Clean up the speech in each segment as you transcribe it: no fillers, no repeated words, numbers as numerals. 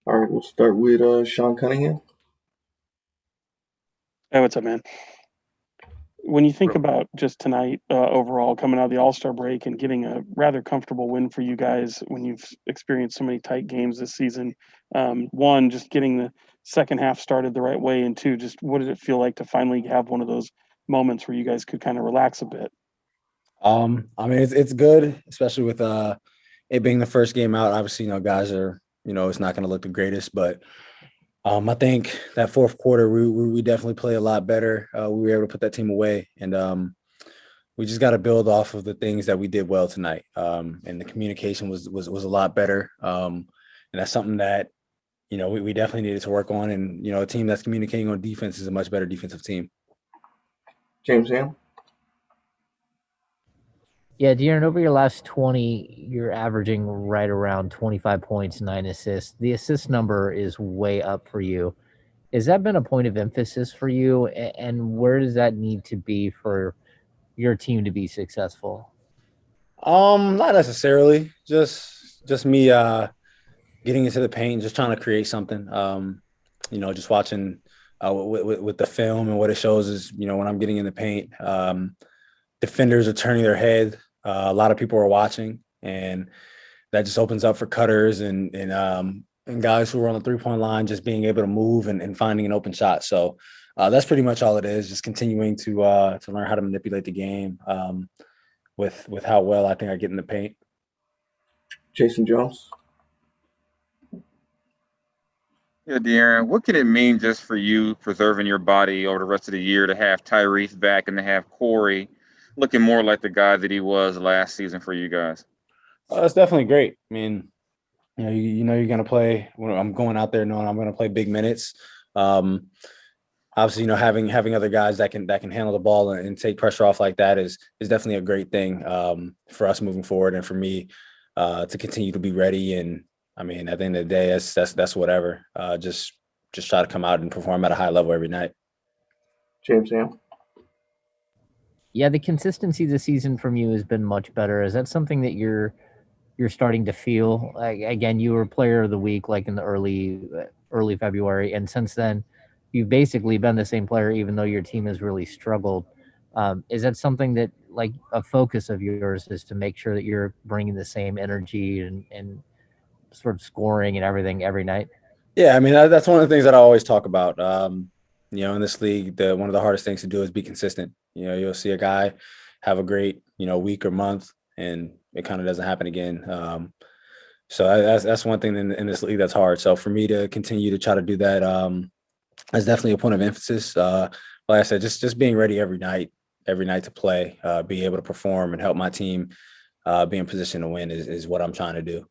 All right, we'll start with Sean Cunningham. Hey, what's up, man? When you think about just tonight, overall, coming out of the All-Star break and getting a rather comfortable win for you guys when you've experienced so many tight games this season, one, just getting the second half started the right way, and two, just what did it feel like to finally have one of those moments where you guys could kind of relax a bit? I mean, it's good, especially with it being the first game out. Obviously, guys are, it's not going to look the greatest, but I think that fourth quarter we definitely play a lot better. We were able to put that team away, and we just got to build off of the things that we did well tonight. And the communication was a lot better, and that's something that we definitely needed to work on. And a team that's communicating on defense is a much better defensive team. James Ham. Yeah, DeAaron, over your last 20, you're averaging right around 25 points, 9 assists. The assist number is way up for you. Has that been a point of emphasis for you? And where does that need to be for your team to be successful? Not necessarily. Just me getting into the paint, just trying to create something. Just watching with the film and what it shows is, when I'm getting in the paint, defenders are turning their head. A lot of people are watching, and that just opens up for cutters and guys who are on the 3-point line just being able to move and finding an open shot. So that's pretty much all it is. Just continuing to learn how to manipulate the game with how well I think I get in the paint. Jason Jones. Yeah, De'Aaron, what could it mean just for you preserving your body over the rest of the year to have Tyrese back and to have Corey looking more like the guy that he was last season for you guys? That's definitely great. I mean, you're gonna play. When I'm going out there knowing I'm gonna play big minutes. Um, Obviously, having other guys that can handle the ball and take pressure off like that is definitely a great thing for us moving forward and for me to continue to be ready. And I mean, at the end of the day, that's whatever. Just try to come out and perform at a high level every night. James Ham. Yeah, the consistency this season from you has been much better. Is that something that you're starting to feel? Like, again, you were player of the week like in the early February, and since then you've basically been the same player even though your team has really struggled. Is that something that, like, a focus of yours is to make sure that you're bringing the same energy and sort of scoring and everything every night? Yeah, I mean that's one of the things that I always talk about. In this league, the one of the hardest things to do is be consistent. You'll see a guy have a great week or month, and it kind of doesn't happen again. So that's one thing in this league that's hard. So for me to continue to try to do that, that's definitely a point of emphasis. Like I said, just being ready every night to play, be able to perform and help my team be in position to win is what I'm trying to do.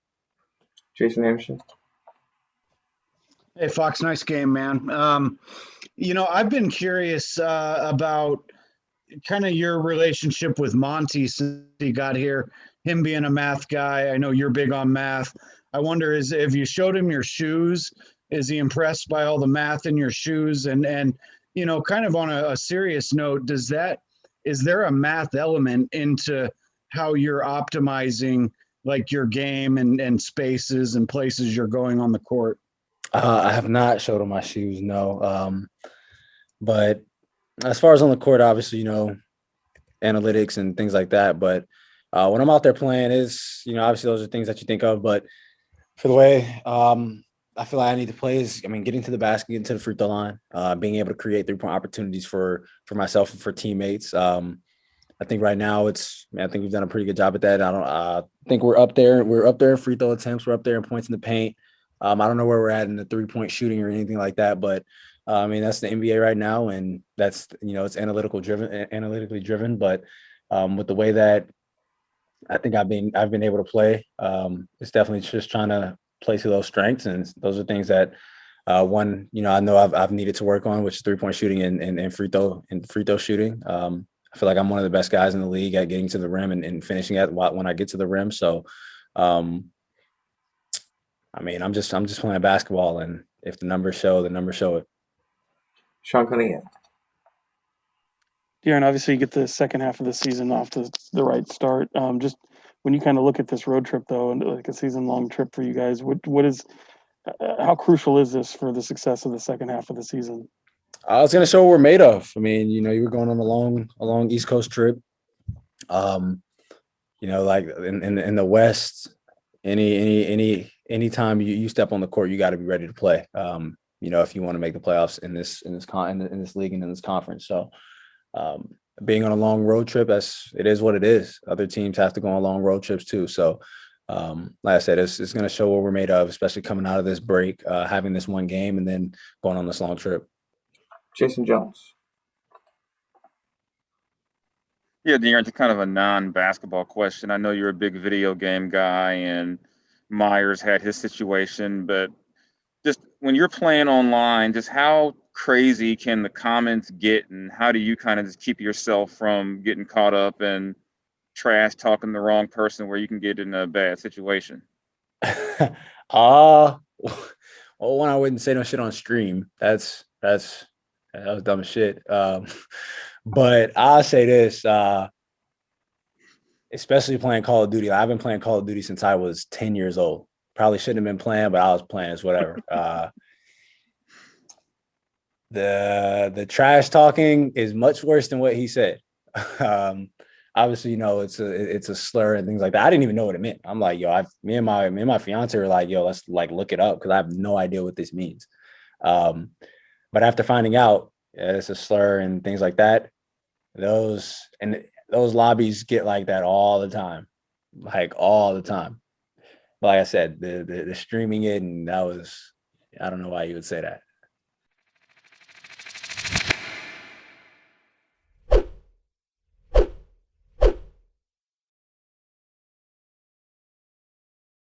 Jason Anderson. Hey, Fox, nice game, man. I've been curious about kind of your relationship with Monty since he got here, him being a math guy. I know you're big on math. I wonder, if you showed him your shoes, is he impressed by all the math in your shoes? And kind of on a serious note, is there a math element into how you're optimizing like your game and spaces and places you're going on the court? I have not showed him my shoes, no. But as far as on the court, obviously, analytics and things like that. But when I'm out there playing, obviously those are things that you think of. But for the way I feel like I need to play is, I mean, getting to the basket, getting to the free throw line, being able to create 3-point opportunities for myself and for teammates. I think right now I think we've done a pretty good job at that. I think we're up there. We're up there in free throw attempts. We're up there in points in the paint. I don't know where we're at in the 3-point shooting or anything like that, but I mean, that's the NBA right now, and that's it's analytically driven. But with the way that I think I've been able to play, it's definitely just trying to play to those strengths, and those are things that I know I've needed to work on, which is 3-point shooting and free throw shooting. I feel like I'm one of the best guys in the league at getting to the rim and finishing when I get to the rim. So, I mean, I'm just playing basketball, and if the numbers show, the numbers show it. Sean Cunningham. Yeah, and obviously you get the second half of the season off to the right start. Just when you kind of look at this road trip, though, and like a season-long trip for you guys, what is How crucial is this for the success of the second half of the season? It's going to show what we're made of. I mean, you were going on a long East Coast trip. Like in the West, anytime you step on the court, you got to be ready to play. If you want to make the playoffs in this league and in this conference. So, being on a long road trip, it is what it is. Other teams have to go on long road trips too. So, like I said, it's going to show what we're made of, especially coming out of this break, having this one game, and then going on this long trip. Jason Jones. Yeah, DeAaron, it's kind of a non-basketball question. I know you're a big video game guy, and Meyers had his situation, but just when you're playing online, just how crazy can the comments get, and how do you kind of just keep yourself from getting caught up in trash talking the wrong person where you can get in a bad situation? Well, one, I wouldn't say no shit on stream. That was dumb as shit. But I'll say this, especially playing Call of Duty. I've been playing Call of Duty since I was 10 years old. Probably shouldn't have been playing, but I was playing. It's whatever. The trash talking is much worse than what he said. Obviously, it's a slur and things like that. I didn't even know what it meant. I'm like, yo, me and my fiance were like, yo, let's like look it up because I have no idea what this means. But after finding out it's a slur and things like that, those lobbies get like that all the time, like all the time. But like I said, the streaming it, and that was, I don't know why you would say that.